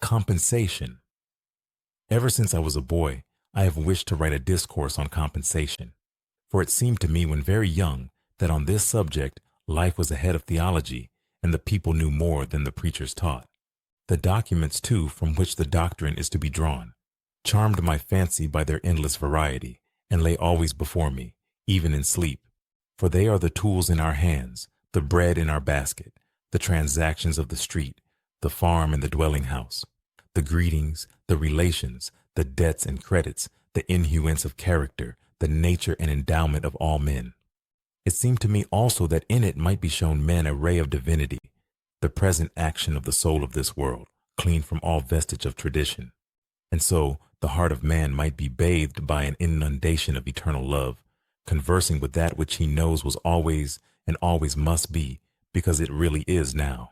Compensation. Ever since I was a boy, I have wished to write a discourse on compensation, for it seemed to me when very young that on this subject life was ahead of theology and the people knew more than the preachers taught. The documents, too, from which the doctrine is to be drawn, charmed my fancy by their endless variety and lay always before me, even in sleep, for they are the tools in our hands, the bread in our basket, the transactions of the street, the farm and the dwelling house, the greetings, the relations, the debts and credits, the influence of character, the nature and endowment of all men. It seemed to me also that in it might be shown men a ray of divinity, the present action of the soul of this world, clean from all vestige of tradition. And so the heart of man might be bathed by an inundation of eternal love, conversing with that which he knows was always and always must be, because it really is now.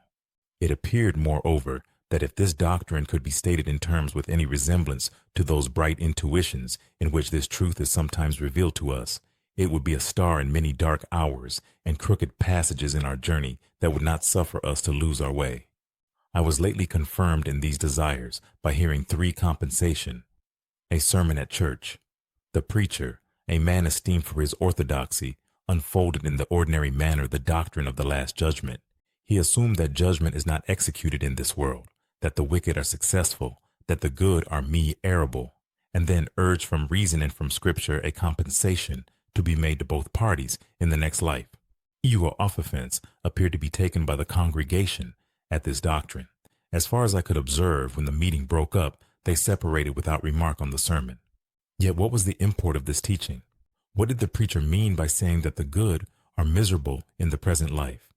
It appeared, moreover, that if this doctrine could be stated in terms with any resemblance to those bright intuitions in which this truth is sometimes revealed to us, it would be a star in many dark hours and crooked passages in our journey that would not suffer us to lose our way. I was lately confirmed in these desires by hearing 3 compensation, a sermon at church. The preacher, a man esteemed for his orthodoxy, unfolded in the ordinary manner the doctrine of the last judgment. He assumed that judgment is not executed in this world, that the wicked are successful, that the good are arable, and then urged from reason and from scripture a compensation to be made to both parties in the next life. Equal offense appeared to be taken by the congregation at this doctrine. As far as I could observe, when the meeting broke up, they separated without remark on the sermon. Yet what was the import of this teaching? What did the preacher mean by saying that the good are miserable in the present life?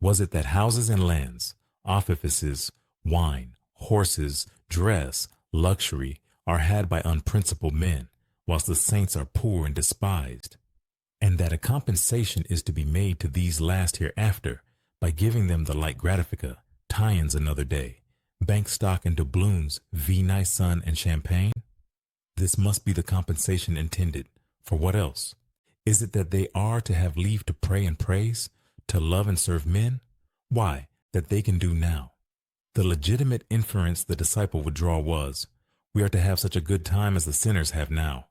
Was it that houses and lands, offices, wine, horses, dress, luxury are had by unprincipled men, whilst the saints are poor and despised? And that a compensation is to be made to these last hereafter by giving them the like gratifica, tie-ins another day, bank stock and doubloons, nice sun and champagne? This must be the compensation intended. For what else? Is it that they are to have leave to pray and praise, to love and serve men? Why, that they can do now. The legitimate inference the disciple would draw was, we are to have such a good time as the sinners have now.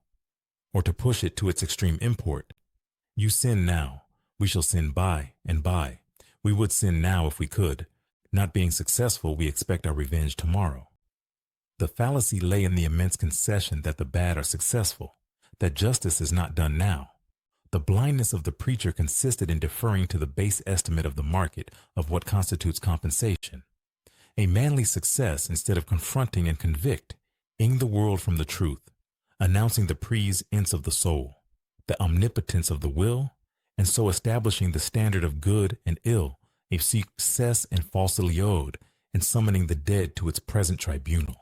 Or to push it to its extreme import, you sin now, we shall sin by and by. We would sin now if we could. Not being successful, we expect our revenge tomorrow. The fallacy lay in the immense concession that the bad are successful, that justice is not done now. The blindness of the preacher consisted in deferring to the base estimate of the market of what constitutes compensation. A manly success instead of confronting and convicting the world from the truth, announcing the presence of the soul, the omnipotence of the will, and so establishing the standard of good and ill, a success and falsely owed, and summoning the dead to its present tribunal.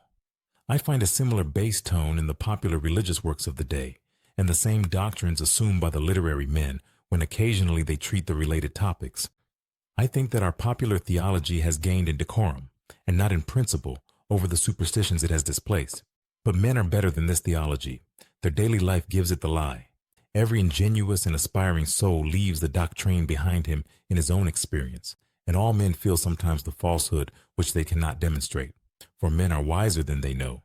I find a similar base tone in the popular religious works of the day, and the same doctrines assumed by the literary men when occasionally they treat the related topics. I think that our popular theology has gained in decorum, and not in principle, over the superstitions it has displaced. But men are better than this theology. Their daily life gives it the lie. Every ingenuous and aspiring soul leaves the doctrine behind him in his own experience, and all men feel sometimes the falsehood which they cannot demonstrate, for men are wiser than they know.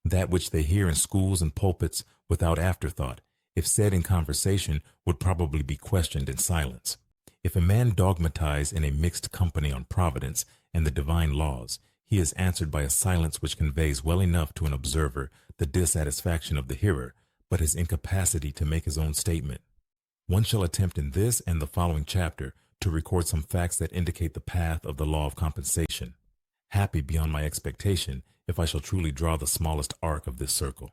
That which they hear in schools and pulpits without afterthought, if said in conversation, would probably be questioned in silence. If a man dogmatize in a mixed company on providence and the divine laws, he is answered by a silence which conveys well enough to an observer the dissatisfaction of the hearer, but his incapacity to make his own statement. One shall attempt in this and the following chapter to record some facts that indicate the path of the law of compensation. Happy beyond my expectation if I shall truly draw the smallest arc of this circle.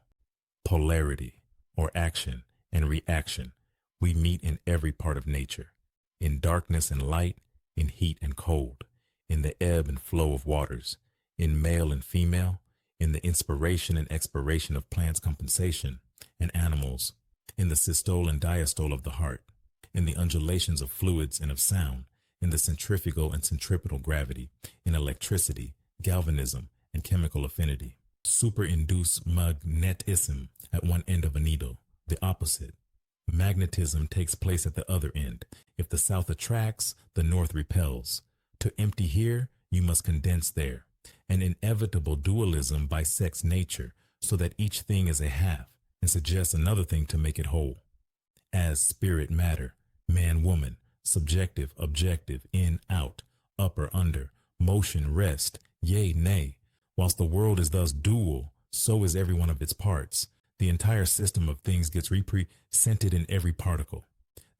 Polarity, or action and reaction, we meet in every part of nature, in darkness and light, in heat and cold, in the ebb and flow of waters, in male and female, in the inspiration and expiration of plants' compensation and animals, in the systole and diastole of the heart, in the undulations of fluids and of sound, in the centrifugal and centripetal gravity, in electricity, galvanism, and chemical affinity. Superinduce magnetism at one end of a needle, the opposite. Magnetism takes place at the other end. If the south attracts, the north repels. To empty here, you must condense there. An inevitable dualism bisects nature so that each thing is a half and suggests another thing to make it whole. As spirit matter, man woman, subjective objective, in out, up or under, motion rest, yea nay. Whilst the world is thus dual, so is every one of its parts. The entire system of things gets represented in every particle.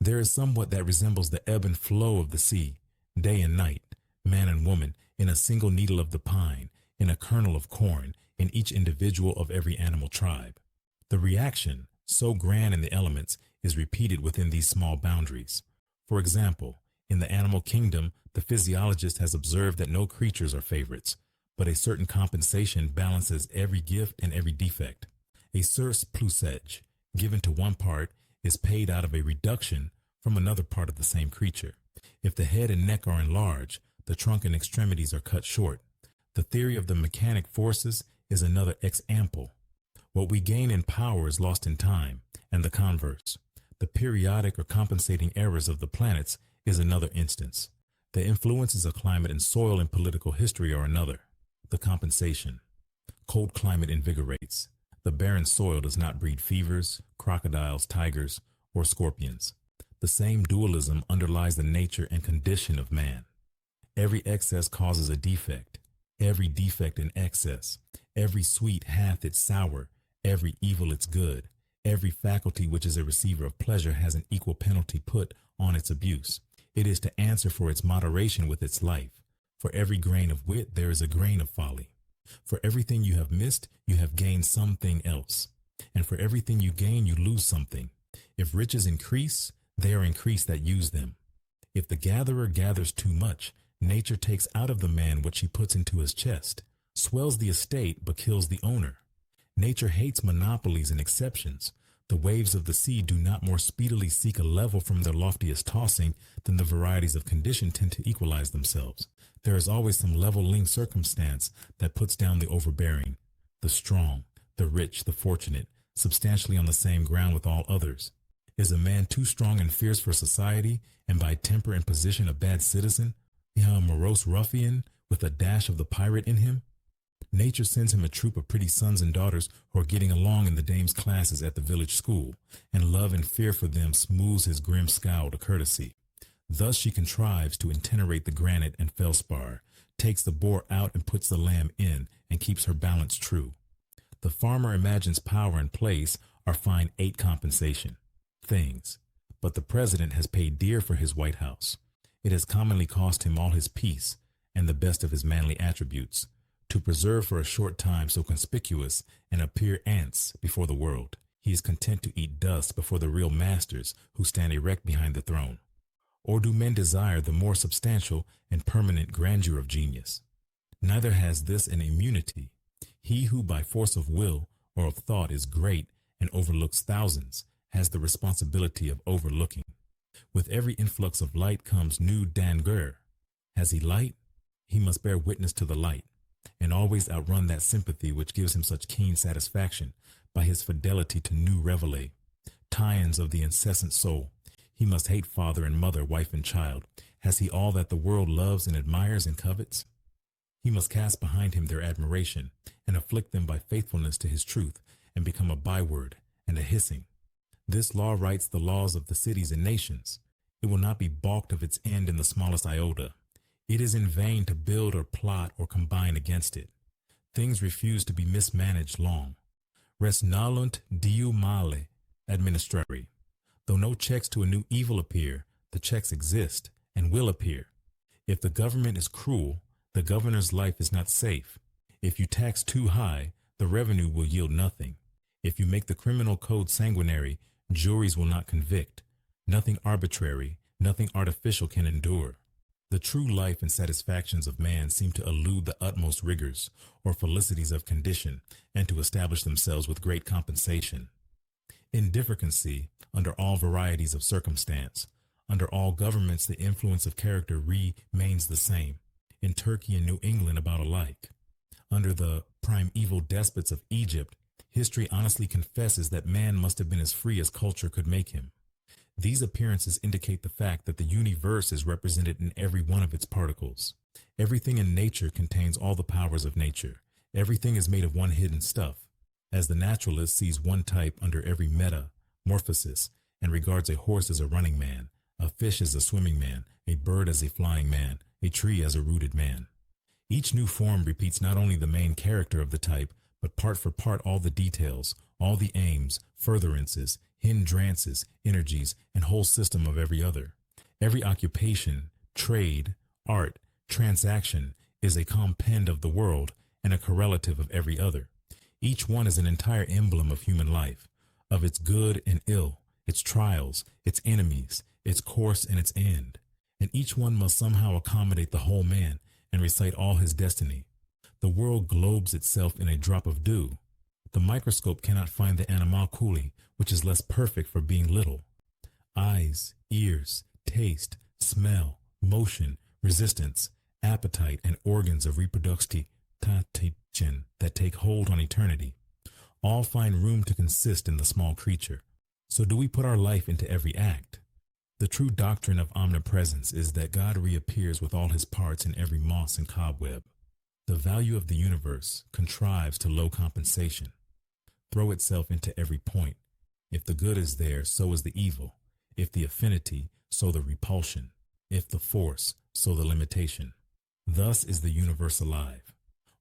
There is somewhat that resembles the ebb and flow of the sea, day and night, man and woman, in a single needle of the pine, in a kernel of corn, in each individual of every animal tribe. The reaction, so grand in the elements, is repeated within these small boundaries. For example, in the animal kingdom, the physiologist has observed that no creatures are favorites, but a certain compensation balances every gift and every defect. A surplusage given to one part is paid out of a reduction from another part of the same creature. If the head and neck are enlarged, the trunk and extremities are cut short. The theory of the mechanic forces is another example. What we gain in power is lost in time, and the converse. The periodic or compensating errors of the planets is another instance. The influences of climate and soil in political history are another. The compensation. Cold climate invigorates. The barren soil does not breed fevers, crocodiles, tigers, or scorpions. The same dualism underlies the nature and condition of man. Every excess causes a defect, every defect an excess. Every sweet hath its sour, every evil its good. Every faculty which is a receiver of pleasure has an equal penalty put on its abuse. It is to answer for its moderation with its life. For every grain of wit there is a grain of folly. For everything you have missed, you have gained something else. And for everything you gain, you lose something. If riches increase, they are increased that use them. If the gatherer gathers too much, nature takes out of the man what she puts into his chest, swells the estate but kills the owner. Nature hates monopolies and exceptions. The waves of the sea do not more speedily seek a level from their loftiest tossing than the varieties of condition tend to equalize themselves. There is always some leveling circumstance that puts down the overbearing, the strong, the rich, the fortunate, substantially on the same ground with all others. Is a man too strong and fierce for society, and by temper and position a bad citizen, a morose ruffian with a dash of the pirate in him? Nature sends him a troop of pretty sons and daughters who are getting along in the dame's classes at the village school, and love and fear for them smooths his grim scowl to courtesy. Thus she contrives to itinerate the granite and feldspar, takes the boar out and puts the lamb in, and keeps her balance true. The farmer imagines power and place are fine 8 compensation things, but the president has paid dear for his White House. It has commonly cost him all his peace and the best of his manly attributes, to preserve for a short time so conspicuous and appear ants before the world. He is content to eat dust before the real masters who stand erect behind the throne. Or do men desire the more substantial and permanent grandeur of genius? Neither has this an immunity. He who by force of will or of thought is great and overlooks thousands has the responsibility of overlooking. With every influx of light comes new danger. Has he light? He must bear witness to the light, and always outrun that sympathy which gives him such keen satisfaction by his fidelity to new reveille, tie-ins of the incessant soul. He must hate father and mother, wife and child. Has he all that the world loves and admires and covets? He must cast behind him their admiration and afflict them by faithfulness to his truth and become a byword and a hissing. This law writes the laws of the cities and nations. It will not be balked of its end in the smallest iota. It is in vain to build or plot or combine against it. Things refuse to be mismanaged long. Res nolunt diu male administrari. Though no checks to a new evil appear, the checks exist and will appear. If the government is cruel, the governor's life is not safe. If you tax too high, the revenue will yield nothing. If you make the criminal code sanguinary, juries will not convict. Nothing arbitrary, nothing artificial can endure. The true life and satisfactions of man seem to elude the utmost rigors or felicities of condition and to establish themselves with great compensation. Indifferency under all varieties of circumstance. Under all governments, the influence of character remains the same. In Turkey and New England, about alike. Under the primeval despots of Egypt, history honestly confesses that man must have been as free as culture could make him. These appearances indicate the fact that the universe is represented in every one of its particles. Everything in nature contains all the powers of nature. Everything is made of one hidden stuff. As the naturalist sees one type under every metamorphosis and regards a horse as a running man, a fish as a swimming man, a bird as a flying man, a tree as a rooted man. Each new form repeats not only the main character of the type, but part for part all the details, all the aims, furtherances, hindrances, energies, and whole system of every other. Every occupation, trade, art, transaction is a compend of the world and a correlative of every other. Each one is an entire emblem of human life, of its good and ill, its trials, its enemies, its course and its end. And each one must somehow accommodate the whole man and recite all his destiny. The world globes itself in a drop of dew. The microscope cannot find the animalcule, which is less perfect for being little. Eyes, ears, taste, smell, motion, resistance, appetite, and organs of reproduction that take hold on eternity, all find room to consist in the small creature. So do we put our life into every act? The true doctrine of omnipresence is that God reappears with all his parts in every moss and cobweb. The value of the universe contrives to low compensation, throw itself into every point. If the good is there, so is the evil. If the affinity, so the repulsion. If the force, so the limitation. Thus is the universe alive.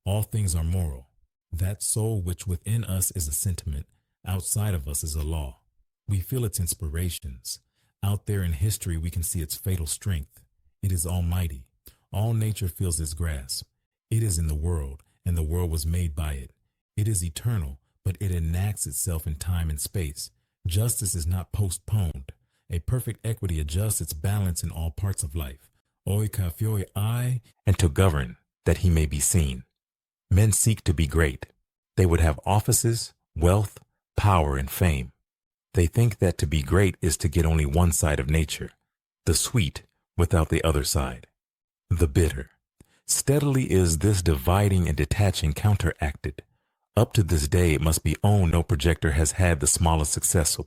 All things are moral. That soul which within us is a sentiment, outside of us is a law. We feel its inspirations. Out there in history we can see its fatal strength. It is almighty. All nature feels its grasp. It is in the world, and the world was made by it. It is eternal, but it enacts itself in time and space. Justice is not postponed. A perfect equity adjusts its balance in all parts of life. Oi ka fioi I, and to govern, that he may be seen. Men seek to be great. They would have offices, wealth, power, and fame. They think that to be great is to get only one side of nature, the sweet without the other side, the bitter. Steadily is this dividing and detaching counteracted. Up to this day, it must be owned no projector has had the smallest success.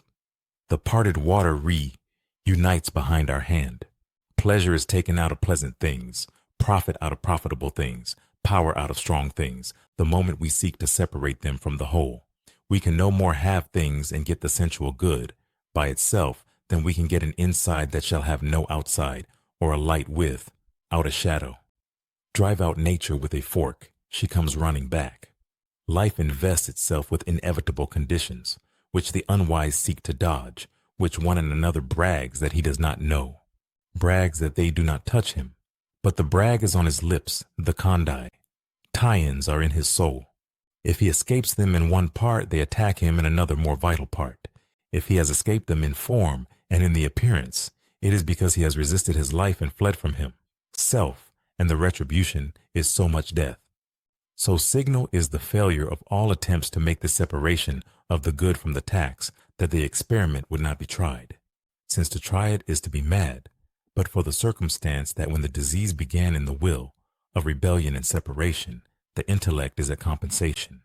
The parted water reunites behind our hand. Pleasure is taken out of pleasant things, profit out of profitable things, power out of strong things, the moment we seek to separate them from the whole. We can no more have things and get the sensual good by itself than we can get an inside that shall have no outside, or a light without a shadow. Drive out nature with a fork, she comes running back. Life invests itself with inevitable conditions, which the unwise seek to dodge, which one and another brags that he does not know, brags that they do not touch him. But the brag is on his lips, the condai. Tie-ins are in his soul. If he escapes them in one part, they attack him in another more vital part. If he has escaped them in form and in the appearance, it is because he has resisted his life and fled from him. Self, and the retribution is so much death. So signal is the failure of all attempts to make the separation of the good from the tax that the experiment would not be tried, since to try it is to be mad, but for the circumstance that when the disease began in the will, of rebellion and separation, the intellect is at compensation.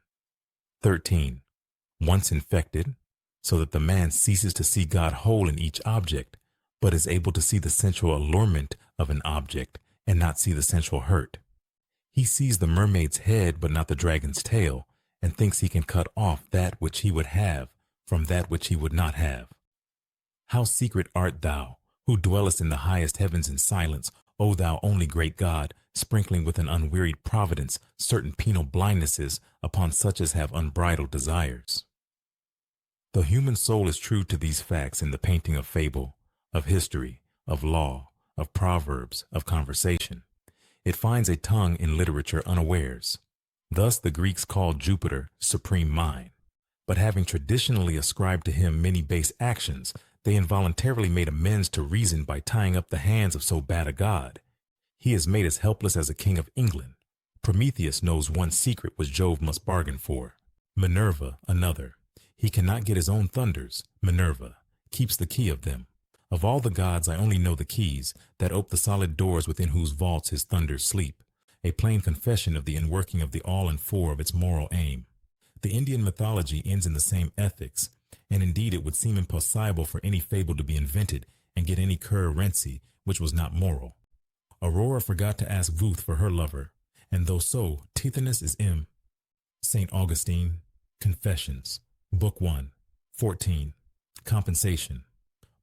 13. Once infected, so that the man ceases to see God whole in each object, but is able to see the sensual allurement of an object and not see the sensual hurt. He sees the mermaid's head but not the dragon's tail, and thinks he can cut off that which he would have from that which he would not have. How secret art thou, who dwellest in the highest heavens in silence, O thou only great God, sprinkling with an unwearied providence certain penal blindnesses upon such as have unbridled desires. The human soul is true to these facts in the painting of fable, of history, of law, of proverbs, of conversation. It finds a tongue in literature unawares. Thus the Greeks called Jupiter supreme mind, but having traditionally ascribed to him many base actions, they involuntarily made amends to reason by tying up the hands of so bad a god. He is made as helpless as a king of England. Prometheus knows one secret which Jove must bargain for. Minerva another. He cannot get his own thunders. Minerva keeps the key of them. Of all the gods I only know the keys that ope the solid doors within whose vaults his thunders sleep, a plain confession of the inworking of the all and four of its moral aim. The Indian mythology ends in the same ethics, and indeed it would seem impossible for any fable to be invented and get any currency which was not moral. Aurora forgot to ask Vuth for her lover, and though so, Tithonus is M. St. Augustine, Confessions, Book 1, 14. Compensation.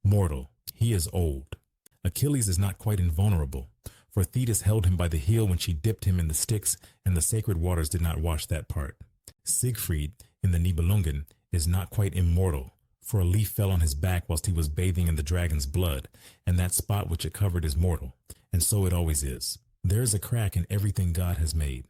Mortal, he is old. Achilles is not quite invulnerable, for Thetis held him by the heel when she dipped him in the Styx, and the sacred waters did not wash that part. Siegfried, in the Nibelungen, is not quite immortal, for a leaf fell on his back whilst he was bathing in the dragon's blood, and that spot which it covered is mortal, and so it always is. There is a crack in everything God has made.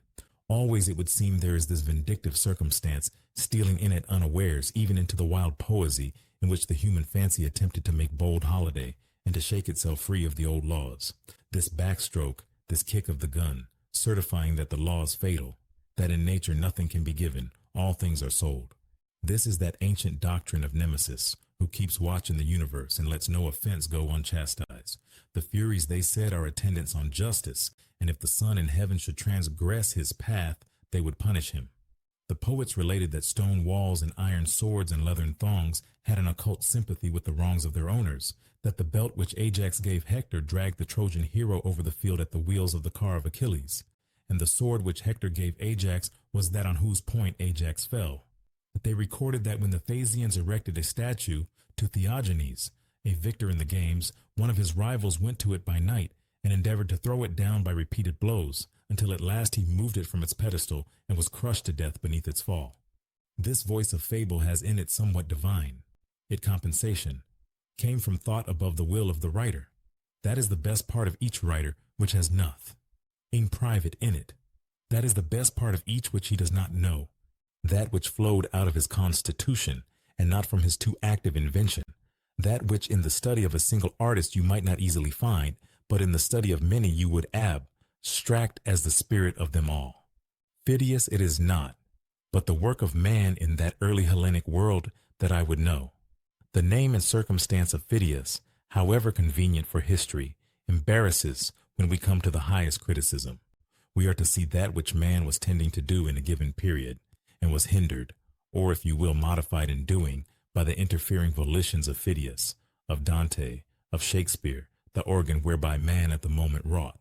Always it would seem there is this vindictive circumstance stealing in at unawares, even into the wild poesy in which the human fancy attempted to make bold holiday and to shake itself free of the old laws. This backstroke, this kick of the gun, certifying that the law is fatal, that in nature nothing can be given, all things are sold. This is that ancient doctrine of Nemesis, who keeps watch in the universe and lets no offense go unchastised. The Furies, they said, are attendants on justice, and if the sun in heaven should transgress his path, they would punish him. The poets related that stone walls and iron swords and leathern thongs had an occult sympathy with the wrongs of their owners, that the belt which Ajax gave Hector dragged the Trojan hero over the field at the wheels of the car of Achilles, and the sword which Hector gave Ajax was that on whose point Ajax fell. That they recorded that when the Thasians erected a statue to Theogenes, a victor in the games, one of his rivals went to it by night and endeavored to throw it down by repeated blows, until at last he moved it from its pedestal and was crushed to death beneath its fall. This voice of fable has in it somewhat divine. It compensation came from thought above the will of the writer. That is the best part of each writer which has noth in private in it. That is the best part of each which he does not know, that which flowed out of his constitution and not from his too active invention, that which in the study of a single artist you might not easily find, but in the study of many you would abstract as the spirit of them all. Phidias it is not, but the work of man in that early Hellenic world that I would know. The name and circumstance of Phidias, however convenient for history, embarrasses when we come to the highest criticism. We are to see that which man was tending to do in a given period, and was hindered, or if you will, modified in doing, by the interfering volitions of Phidias, of Dante, of Shakespeare, the organ whereby man at the moment wrought.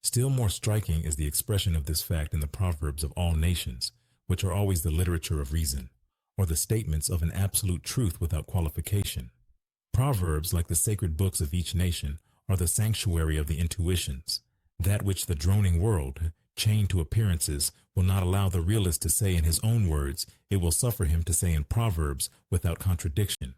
Still more striking is the expression of this fact in the proverbs of all nations, which are always the literature of reason, or the statements of an absolute truth without qualification. Proverbs, like the sacred books of each nation, are the sanctuary of the intuitions, that which the droning world, chained to appearances, will not allow the realist to say in his own words, it will suffer him to say in proverbs without contradiction.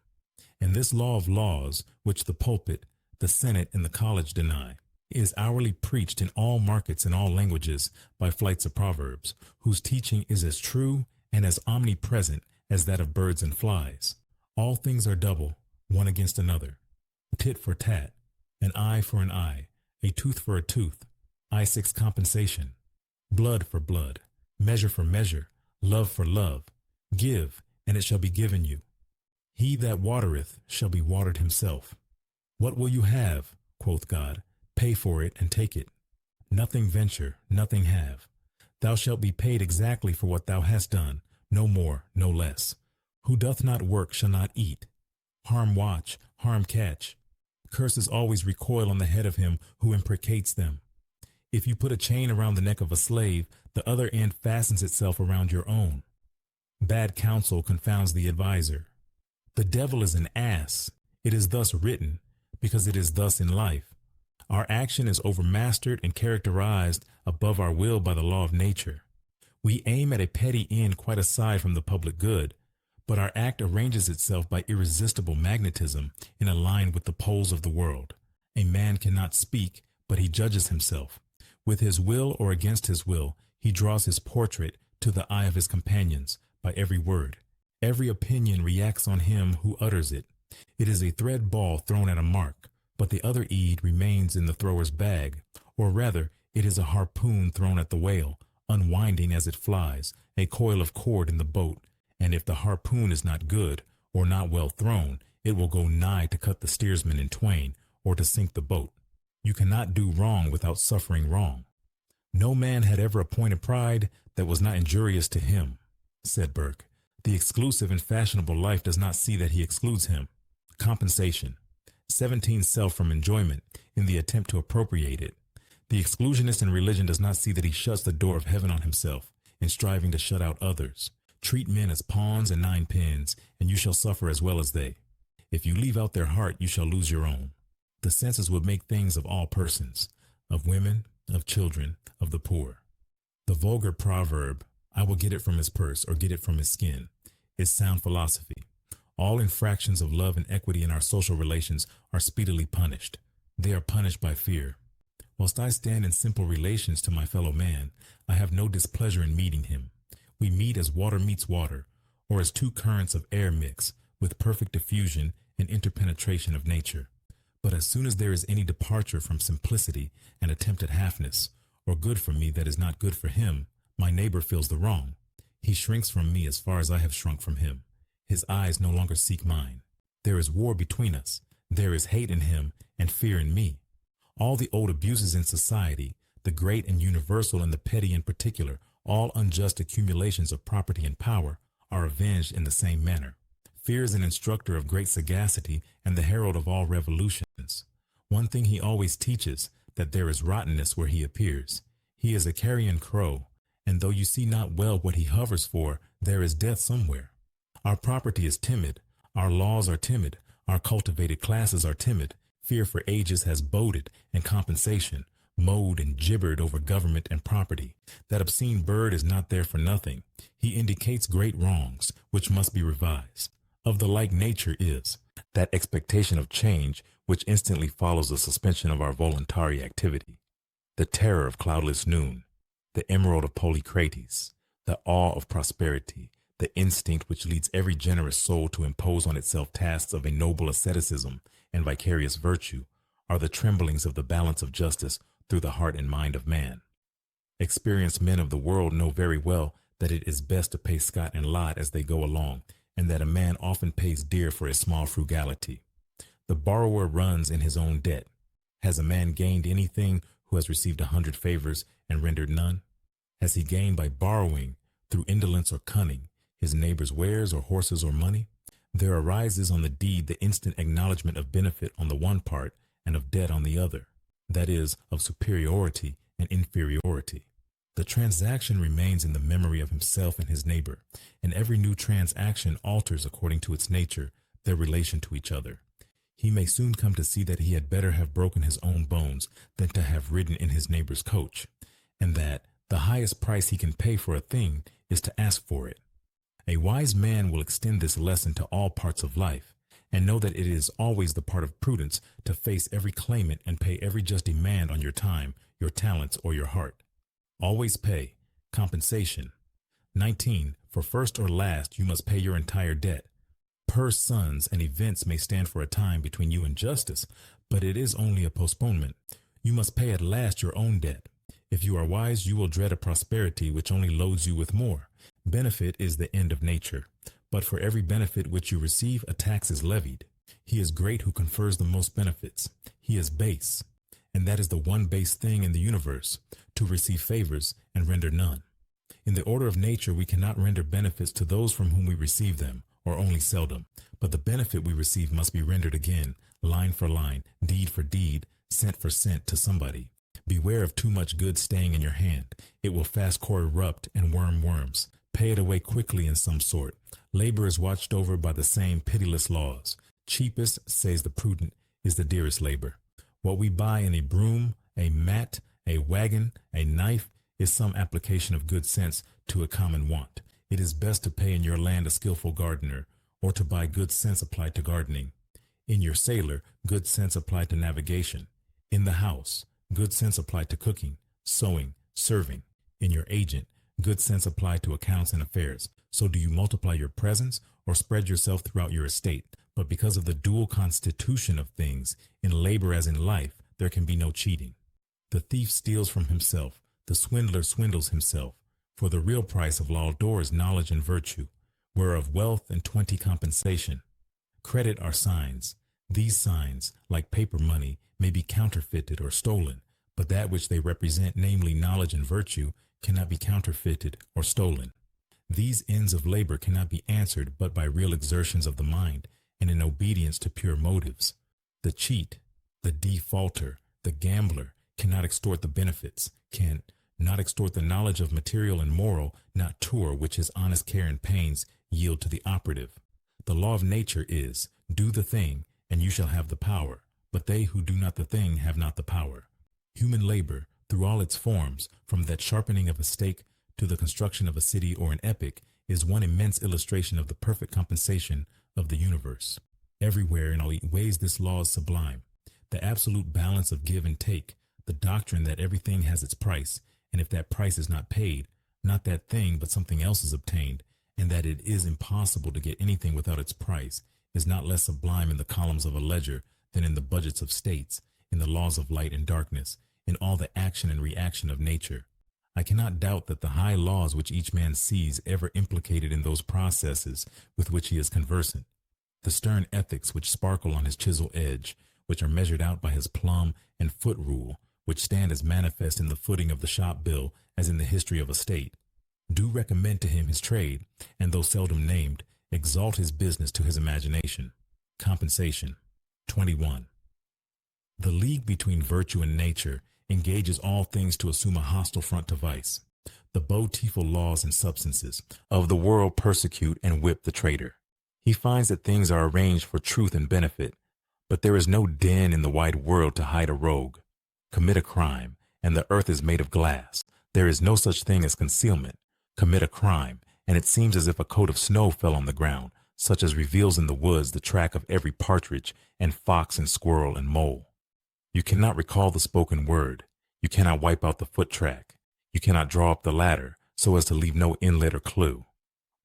And this law of laws, which the pulpit, the Senate, and the college deny, is hourly preached in all markets and all languages by flights of proverbs, whose teaching is as true and as omnipresent as that of birds and flies. All things are double, one against another. Tit for tat, an eye for an eye, a tooth for a tooth, I6 compensation, blood for blood, measure for measure, love for love. Give, and it shall be given you. He that watereth shall be watered himself. What will you have, quoth God? Pay for it and take it. Nothing venture, nothing have. Thou shalt be paid exactly for what thou hast done, no more, no less. Who doth not work shall not eat. Harm watch, harm catch. Curses always recoil on the head of him who imprecates them. If you put a chain around the neck of a slave, the other end fastens itself around your own. Bad counsel confounds the adviser. The devil is an ass. It is thus written, because it is thus in life. Our action is overmastered and characterized above our will by the law of nature. We aim at a petty end quite aside from the public good, but our act arranges itself by irresistible magnetism in a line with the poles of the world. A man cannot speak, but he judges himself. With his will or against his will, he draws his portrait to the eye of his companions by every word. Every opinion reacts on him who utters it. It is a thread ball thrown at a mark, but the other eed remains in the thrower's bag, or rather, it is a harpoon thrown at the whale, unwinding as it flies, a coil of cord in the boat, and if the harpoon is not good, or not well thrown, it will go nigh to cut the steersman in twain, or to sink the boat. You cannot do wrong without suffering wrong. No man had ever appointed pride that was not injurious to him, said Burke. The exclusive and fashionable life does not see that he excludes him. Compensation. 17 self from enjoyment in the attempt to appropriate it. The exclusionist in religion does not see that he shuts the door of heaven on himself in striving to shut out others. Treat men as pawns and ninepins, and you shall suffer as well as they. If you leave out their heart, you shall lose your own. The senses will make things of all persons, of women, of children, of the poor. The vulgar proverb, I will get it from his purse or get it from his skin, is sound philosophy. All infractions of love and equity in our social relations are speedily punished. They are punished by fear. Whilst I stand in simple relations to my fellow man, I have no displeasure in meeting him. We meet as water meets water, or as two currents of air mix, with perfect diffusion and interpenetration of nature. But as soon as there is any departure from simplicity and attempt at halfness, or good for me that is not good for him, my neighbor feels the wrong. He shrinks from me as far as I have shrunk from him. His eyes no longer seek mine. There is war between us. There is hate in him and fear in me. All the old abuses in society, the great and universal and the petty in particular, all unjust accumulations of property and power, are avenged in the same manner. Fear is an instructor of great sagacity and the herald of all revolutions. One thing he always teaches, that there is rottenness where he appears. He is a carrion crow, and though you see not well what he hovers for, there is death somewhere. Our property is timid. Our laws are timid. Our cultivated classes are timid. Fear for ages has boded and compensation, mowed and gibbered over government and property. That obscene bird is not there for nothing. He indicates great wrongs, which must be revised. Of the like nature is that expectation of change which instantly follows the suspension of our voluntary activity, the terror of cloudless noon, the emerald of Polycrates, the awe of prosperity, the instinct which leads every generous soul to impose on itself tasks of a noble asceticism and vicarious virtue, are the tremblings of the balance of justice through the heart and mind of man. Experienced men of the world know very well that it is best to pay scot and lot as they go along, and that a man often pays dear for his small frugality. The borrower runs in his own debt. Has a man gained anything who has received 100 favors and rendered none? Has he gained by borrowing, through indolence or cunning, his neighbor's wares or horses or money? There arises on the deed the instant acknowledgement of benefit on the one part and of debt on the other, that is, of superiority and inferiority. The transaction remains in the memory of himself and his neighbor, and every new transaction alters according to its nature their relation to each other. He may soon come to see that he had better have broken his own bones than to have ridden in his neighbor's coach, and that the highest price he can pay for a thing is to ask for it. A wise man will extend this lesson to all parts of life, and know that it is always the part of prudence to face every claimant and pay every just demand on your time, your talents, or your heart. Always pay. Compensation. 19. For first or last, you must pay your entire debt. Persons and events may stand for a time between you and justice, but it is only a postponement. You must pay at last your own debt. If you are wise, you will dread a prosperity which only loads you with more. Benefit is the end of nature, but for every benefit which you receive, a tax is levied. He is great who confers the most benefits. He is base, and that is the one base thing in the universe, to receive favors and render none. In the order of nature, we cannot render benefits to those from whom we receive them, or only seldom, but the benefit we receive must be rendered again, line for line, deed for deed, cent for cent to somebody. Beware of too much good staying in your hand. It will fast corrupt and worm worms. Pay it away quickly in some sort. Labor is watched over by the same pitiless laws. Cheapest, says the prudent, is the dearest labor. What we buy in a broom, a mat, a wagon, a knife, is some application of good sense to a common want. It is best to pay in your land a skillful gardener, or to buy good sense applied to gardening. In your sailor, good sense applied to navigation. In the house, good sense applied to cooking, sewing, serving. In your agent, good sense applied to accounts and affairs. So do you multiply your presence or spread yourself throughout your estate? But because of the dual constitution of things, in labor as in life, there can be no cheating. The thief steals from himself. The swindler swindles himself. For the real price of all doors, knowledge and virtue, whereof wealth and 20 compensation. Credit are signs. These signs, like paper money, may be counterfeited or stolen, but that which they represent, namely knowledge and virtue, cannot be counterfeited or stolen. These ends of labor cannot be answered but by real exertions of the mind and in obedience to pure motives. The cheat, the defaulter, the gambler cannot extort the benefits, can not extort the knowledge of material and moral, not tour which his honest care and pains yield to the operative. The law of nature is, do the thing, and you shall have the power, but they who do not the thing have not the power. Human labor, through all its forms, from that sharpening of a stake to the construction of a city or an epic, is one immense illustration of the perfect compensation of the universe. Everywhere in all ways this law is sublime. The absolute balance of give and take, the doctrine that everything has its price, and if that price is not paid, not that thing but something else is obtained, and that it is impossible to get anything without its price, is not less sublime in the columns of a ledger than in the budgets of states, in the laws of light and darkness, in all the action and reaction of nature. I cannot doubt that the high laws which each man sees ever implicated in those processes with which he is conversant, the stern ethics which sparkle on his chisel edge, which are measured out by his plumb and foot rule, which stand as manifest in the footing of the shop bill as in the history of a state, do recommend to him his trade, and though seldom named, exalt his business to his imagination. Compensation. 21. The league between virtue and nature engages all things to assume a hostile front to vice. The bountiful laws and substances of the world persecute and whip the traitor. He finds that things are arranged for truth and benefit, but there is no den in the wide world to hide a rogue. Commit a crime, and the earth is made of glass. There is no such thing as concealment. Commit a crime, and it seems as if a coat of snow fell on the ground, such as reveals in the woods the track of every partridge and fox and squirrel and mole. You cannot recall the spoken word. You cannot wipe out the foot track. You cannot draw up the ladder so as to leave no inlet or clue.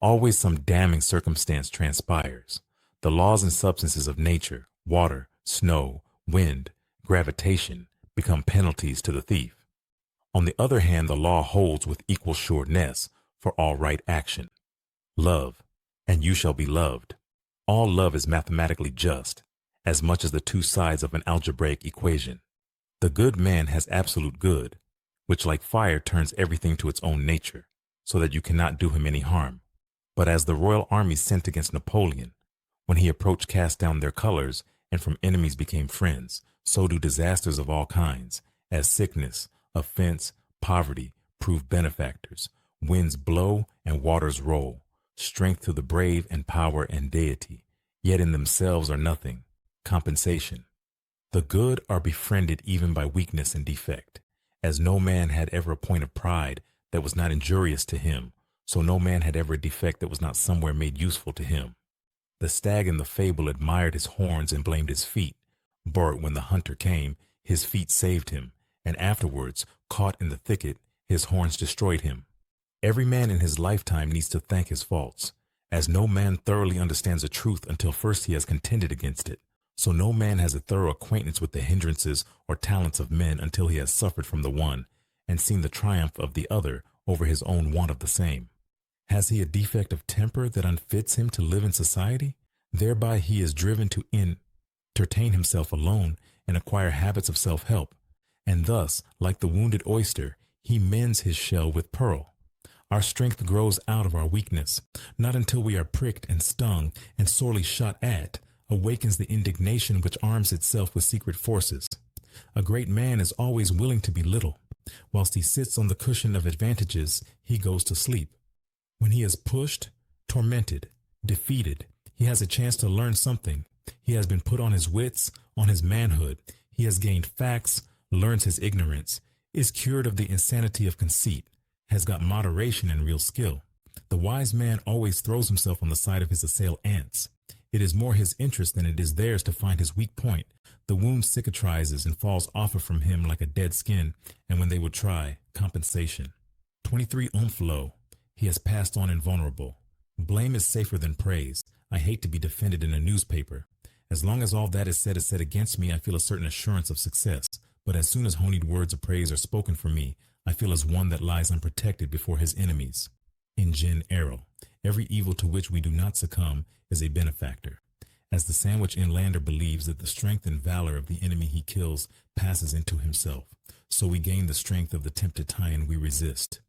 Always some damning circumstance transpires. The laws and substances of nature, water, snow, wind, gravitation, become penalties to the thief. On the other hand, the law holds with equal sureness for all right action. Love, and you shall be loved. All love is mathematically just, as much as the two sides of an algebraic equation. The good man has absolute good, which like fire turns everything to its own nature, so that you cannot do him any harm. But as the royal army sent against Napoleon, when he approached cast down their colors, and from enemies became friends, so do disasters of all kinds, as sickness, offense, poverty, prove benefactors. Winds blow and waters roll, strength to the brave and power and deity, yet in themselves are nothing. Compensation. The good are befriended even by weakness and defect. As no man had ever a point of pride that was not injurious to him, so no man had ever a defect that was not somewhere made useful to him. The stag in the fable admired his horns and blamed his feet, but when the hunter came, his feet saved him, and afterwards, caught in the thicket, his horns destroyed him. Every man in his lifetime needs to thank his faults, as no man thoroughly understands the truth until first he has contended against it. So no man has a thorough acquaintance with the hindrances or talents of men until he has suffered from the one, and seen the triumph of the other over his own want of the same. Has he a defect of temper that unfits him to live in society? Thereby he is driven to entertain himself alone and acquire habits of self-help. And thus, like the wounded oyster, he mends his shell with pearl. Our strength grows out of our weakness. Not until we are pricked and stung and sorely shot at, awakens the indignation which arms itself with secret forces. A great man is always willing to be little. Whilst he sits on the cushion of advantages, he goes to sleep. When he is pushed, tormented, defeated, he has a chance to learn something. He has been put on his wits, on his manhood. He has gained facts, learns his ignorance, is cured of the insanity of conceit, has got moderation and real skill. The wise man always throws himself on the side of his assailants. It is more his interest than it is theirs to find his weak point. The wound cicatrizes and falls off from him like a dead skin, and when they would try, compensation. 23 Umflo. He has passed on invulnerable. Blame is safer than praise. I hate to be defended in a newspaper. As long as all that is said against me, I feel a certain assurance of success. But as soon as honeyed words of praise are spoken for me, I feel as one that lies unprotected before his enemies. Ingen Errol. Every evil to which we do not succumb is a benefactor. As the Sandwich Inlander believes that the strength and valor of the enemy he kills passes into himself, so we gain the strength of the tempted titan we resist.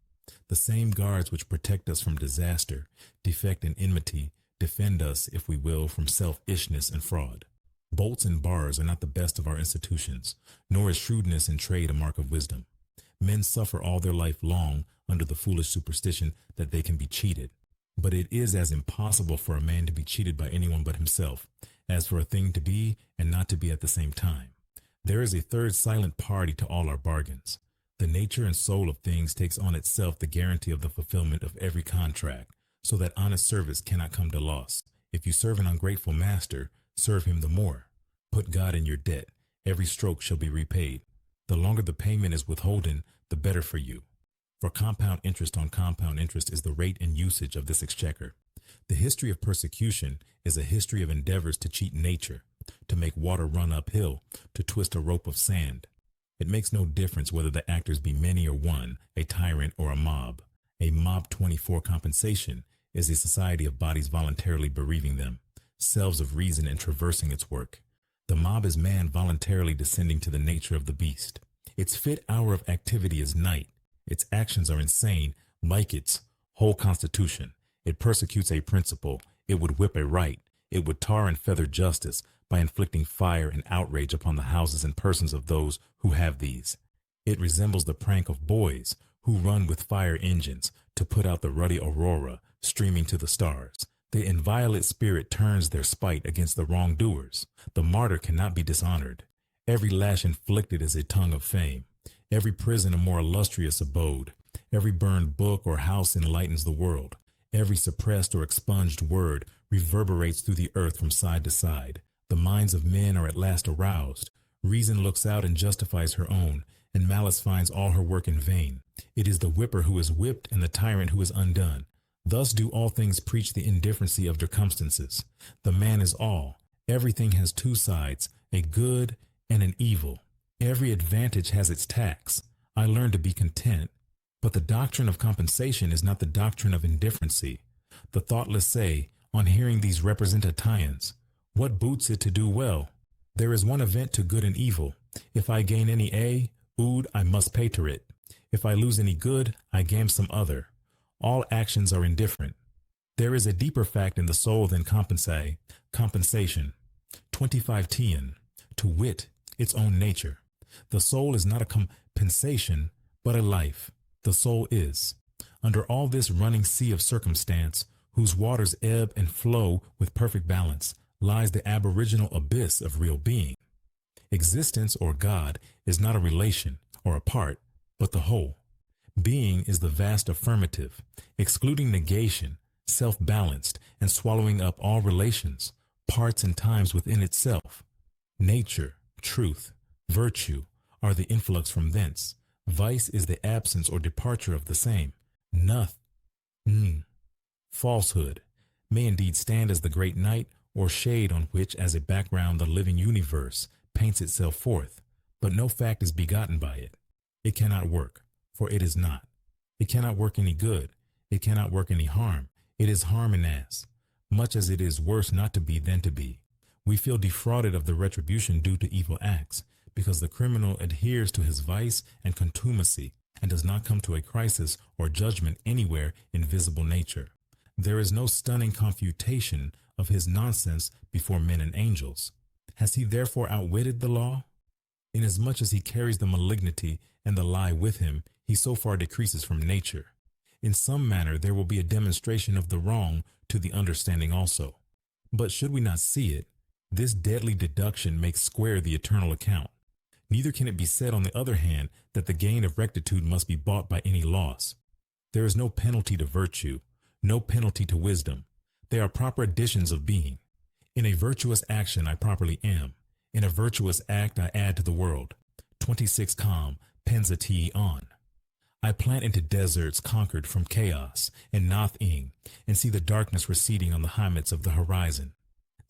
The same guards which protect us from disaster, defect and enmity, defend us, if we will, from selfishness and fraud. Bolts and bars are not the best of our institutions, nor is shrewdness in trade a mark of wisdom. Men suffer all their life long under the foolish superstition that they can be cheated. But it is as impossible for a man to be cheated by anyone but himself, as for a thing to be and not to be at the same time. There is a third silent party to all our bargains. The nature and soul of things takes on itself the guarantee of the fulfillment of every contract, so that honest service cannot come to loss. If you serve an ungrateful master, serve him the more. Put God in your debt. Every stroke shall be repaid. The longer the payment is withholden, the better for you. For compound interest on compound interest is the rate and usage of this exchequer. The history of persecution is a history of endeavors to cheat nature, to make water run uphill, to twist a rope of sand. It makes no difference whether the actors be many or one, a tyrant or a mob. A mob 24 compensation is a society of bodies voluntarily bereaving them, selves of reason and traversing its work. The mob is man voluntarily descending to the nature of the beast. Its fit hour of activity is night. Its actions are insane, like its whole constitution. It persecutes a principle. It would whip a right. It would tar and feather justice by inflicting fire and outrage upon the houses and persons of those who have these. It resembles the prank of boys who run with fire engines to put out the ruddy aurora streaming to the stars. The inviolate spirit turns their spite against the wrongdoers. The martyr cannot be dishonored. Every lash inflicted is a tongue of fame. Every prison a more illustrious abode. Every burned book or house enlightens the world. Every suppressed or expunged word reverberates through the earth from side to side. The minds of men are at last aroused. Reason looks out and justifies her own, and malice finds all her work in vain. It is the whipper who is whipped and the tyrant who is undone. Thus do all things preach the indifferency of circumstances. The man is all. Everything has two sides, a good and an evil. Every advantage has its tax. I learn to be content. But the doctrine of compensation is not the doctrine of indifferency. The thoughtless say, on hearing these representations, what boots it to do well? There is one event to good and evil. If I gain any ood, I must pay to it. If I lose any good, I gain some other. All actions are indifferent. There is a deeper fact in the soul than compensation. 25 tien, to wit, its own nature. The soul is not a compensation, but a life. The soul is. Under all this running sea of circumstance, whose waters ebb and flow with perfect balance, lies the aboriginal abyss of real being. Existence, or God, is not a relation or a part, but the whole. Being is the vast affirmative, excluding negation, self-balanced, and swallowing up all relations, parts and times within itself. Nature, truth, virtue are the influx from thence. Vice is the absence or departure of the same. Falsehood may indeed stand as the great night or shade on which as a background the living universe paints itself forth, but no fact is begotten by it. It cannot work, for it is not. It cannot work any good. It cannot work any harm. It is harmonious, much as it is worse not to be than to be. We feel defrauded of the retribution due to evil acts, because the criminal adheres to his vice and contumacy and does not come to a crisis or judgment anywhere in visible nature. There is no stunning confutation of his nonsense before men and angels. Has he therefore outwitted the law? Inasmuch as he carries the malignity and the lie with him, he so far decreases from nature. In some manner there will be a demonstration of the wrong to the understanding also. But should we not see it, this deadly deduction makes square the eternal account. Neither can it be said, on the other hand, that the gain of rectitude must be bought by any loss. There is no penalty to virtue, no penalty to wisdom. They are proper additions of being. In a virtuous action I properly am. In a virtuous act I add to the world. 26 Penza on. I plant into deserts conquered from chaos and nothing, and see the darkness receding on the heights of the horizon.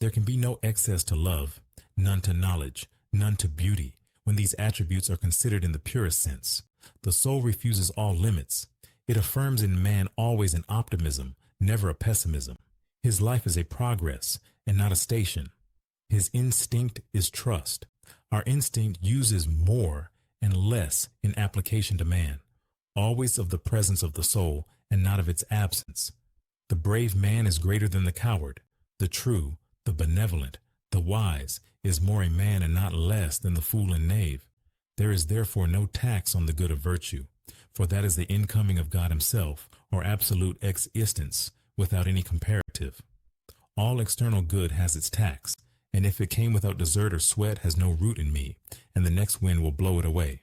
There can be no excess to love, none to knowledge, none to beauty, when these attributes are considered in the purest sense. The soul refuses all limits. It affirms in man always an optimism, never a pessimism. His life is a progress and not a station. His instinct is trust. Our instinct uses more and less in application to man, always of the presence of the soul and not of its absence. The brave man is greater than the coward, the true, the benevolent, The wise is more a man and not less than the fool and knave. There is therefore no tax on the good of virtue, for that is the incoming of God himself, or absolute existence, without any comparative. All external good has its tax, and if it came without desert or sweat, has no root in me, and the next wind will blow it away.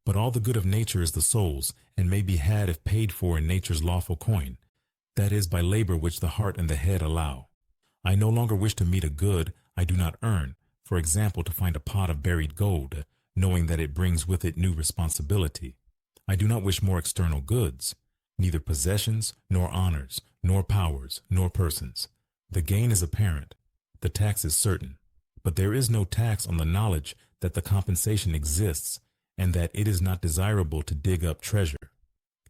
But all the good of nature is the soul's, and may be had if paid for in nature's lawful coin, that is, by labor which the heart and the head allow. I no longer wish to meet a good I do not earn, for example, to find a pot of buried gold, knowing that it brings with it new responsibility. I do not wish more external goods, neither possessions, nor honors, nor powers, nor persons. The gain is apparent, the tax is certain, but there is no tax on the knowledge that the compensation exists, and that it is not desirable to dig up treasure.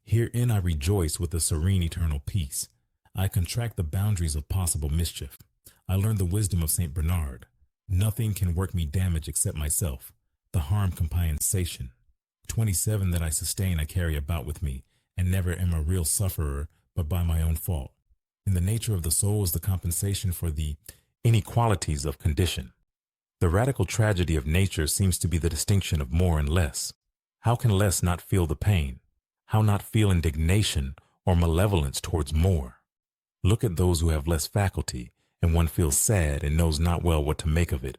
Herein I rejoice with a serene eternal peace. I contract the boundaries of possible mischief. I learned the wisdom of St. Bernard. Nothing can work me damage except myself, the harm compensation. 27 that I sustain I carry about with me, and never am a real sufferer, but by my own fault. In the nature of the soul is the compensation for the inequalities of condition. The radical tragedy of nature seems to be the distinction of more and less. How can less not feel the pain? How not feel indignation or malevolence towards more? Look at those who have less faculty, and one feels sad and knows not well what to make of it.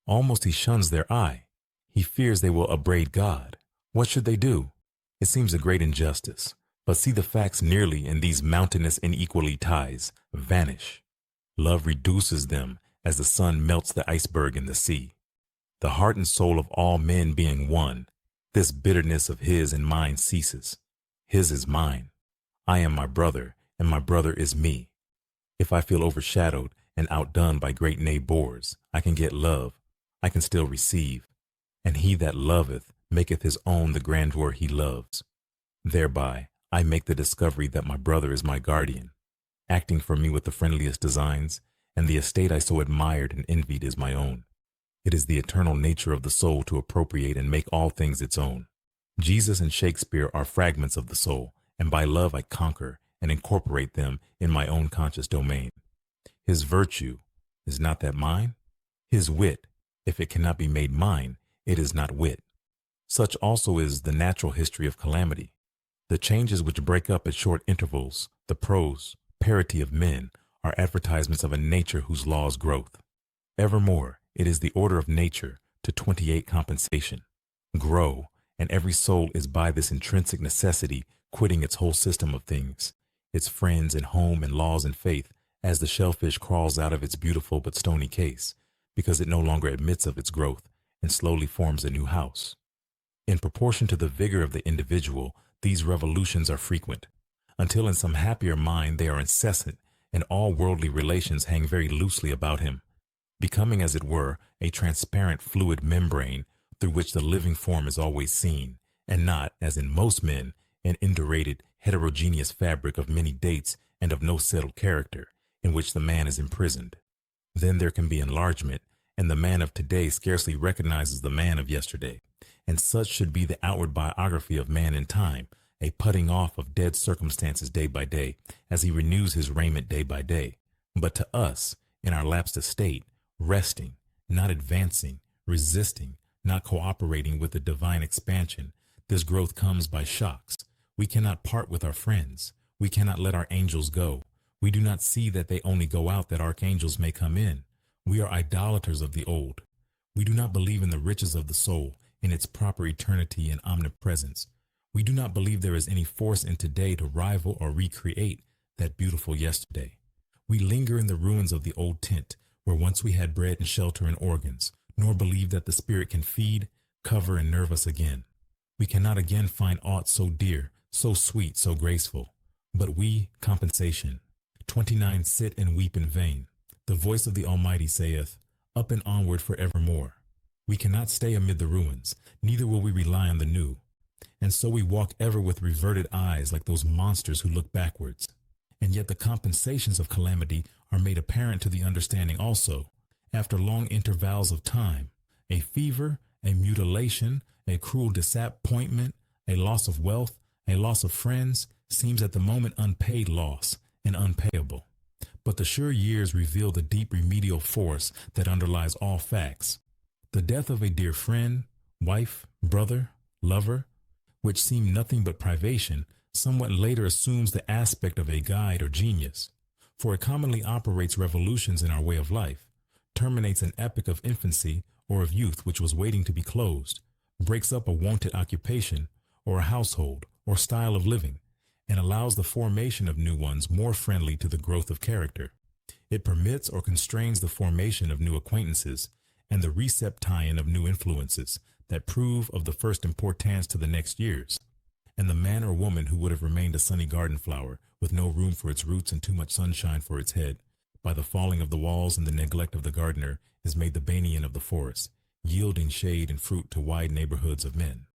Almost he shuns their eye. He fears they will upbraid God. What should they do? It seems a great injustice, but see the facts nearly, and these mountainous inequalities vanish. Love reduces them as the sun melts the iceberg in the sea. The heart and soul of all men being one, this bitterness of his and mine ceases. His is mine. I am my brother, and my brother is me. If I feel overshadowed and outdone by great neighbors, I can get love. I can still receive. And he that loveth maketh his own the grandeur he loves. Thereby I make the discovery that my brother is my guardian, acting for me with the friendliest designs, and the estate I so admired and envied is my own. It is the eternal nature of the soul to appropriate and make all things its own. Jesus and Shakespeare are fragments of the soul, and by love I conquer and incorporate them in my own conscious domain. His virtue, is not that mine? His wit, if it cannot be made mine, it is not wit. Such also is the natural history of calamity. The changes which break up at short intervals, the prosperity of men, are advertisements of a nature whose law is growth. Evermore, it is the order of nature to 28 compensation. Grow, and every soul is by this intrinsic necessity quitting its whole system of things, its friends and home and laws and faith, as the shellfish crawls out of its beautiful but stony case, because it no longer admits of its growth and slowly forms a new house. In proportion to the vigor of the individual, these revolutions are frequent, until in some happier mind they are incessant, and all worldly relations hang very loosely about him, becoming, as it were, a transparent fluid membrane through which the living form is always seen, and not, as in most men, an indurated, heterogeneous fabric of many dates and of no settled character, in which the man is imprisoned. Then there can be enlargement, and the man of today scarcely recognizes the man of yesterday, and such should be the outward biography of man in time, a putting off of dead circumstances day by day, as he renews his raiment day by day. But to us, in our lapsed estate, resting, not advancing, resisting, not cooperating with the divine expansion, this growth comes by shocks. We cannot part with our friends. We cannot let our angels go. We do not see that they only go out that archangels may come in. We are idolaters of the old. We do not believe in the riches of the soul, in its proper eternity and omnipresence. We do not believe there is any force in today to rival or recreate that beautiful yesterday. We linger in the ruins of the old tent, where once we had bread and shelter and organs, nor believe that the spirit can feed, cover, and nerve us again. We cannot again find aught so dear, so sweet, so graceful. But we, compensation. 29 sit and weep in vain. The voice of the Almighty saith, up and onward for evermore. We cannot stay amid the ruins, neither will we rely on the new. And so we walk ever with reverted eyes like those monsters who look backwards. And yet the compensations of calamity are made apparent to the understanding also, after long intervals of time. A fever, a mutilation, a cruel disappointment, a loss of wealth, a loss of friends, seems at the moment unpaid loss and unpayable. But the sure years reveal the deep remedial force that underlies all facts. The death of a dear friend, wife, brother, lover, which seemed nothing but privation, somewhat later assumes the aspect of a guide or genius. For it commonly operates revolutions in our way of life, terminates an epoch of infancy or of youth which was waiting to be closed, breaks up a wonted occupation or a household or style of living, and allows the formation of new ones more friendly to the growth of character. It permits or constrains the formation of new acquaintances and the reception of new influences that prove of the first importance to the next years. And the man or woman who would have remained a sunny garden flower with no room for its roots and too much sunshine for its head, by the falling of the walls and the neglect of the gardener, is made the banyan of the forest, yielding shade and fruit to wide neighborhoods of men.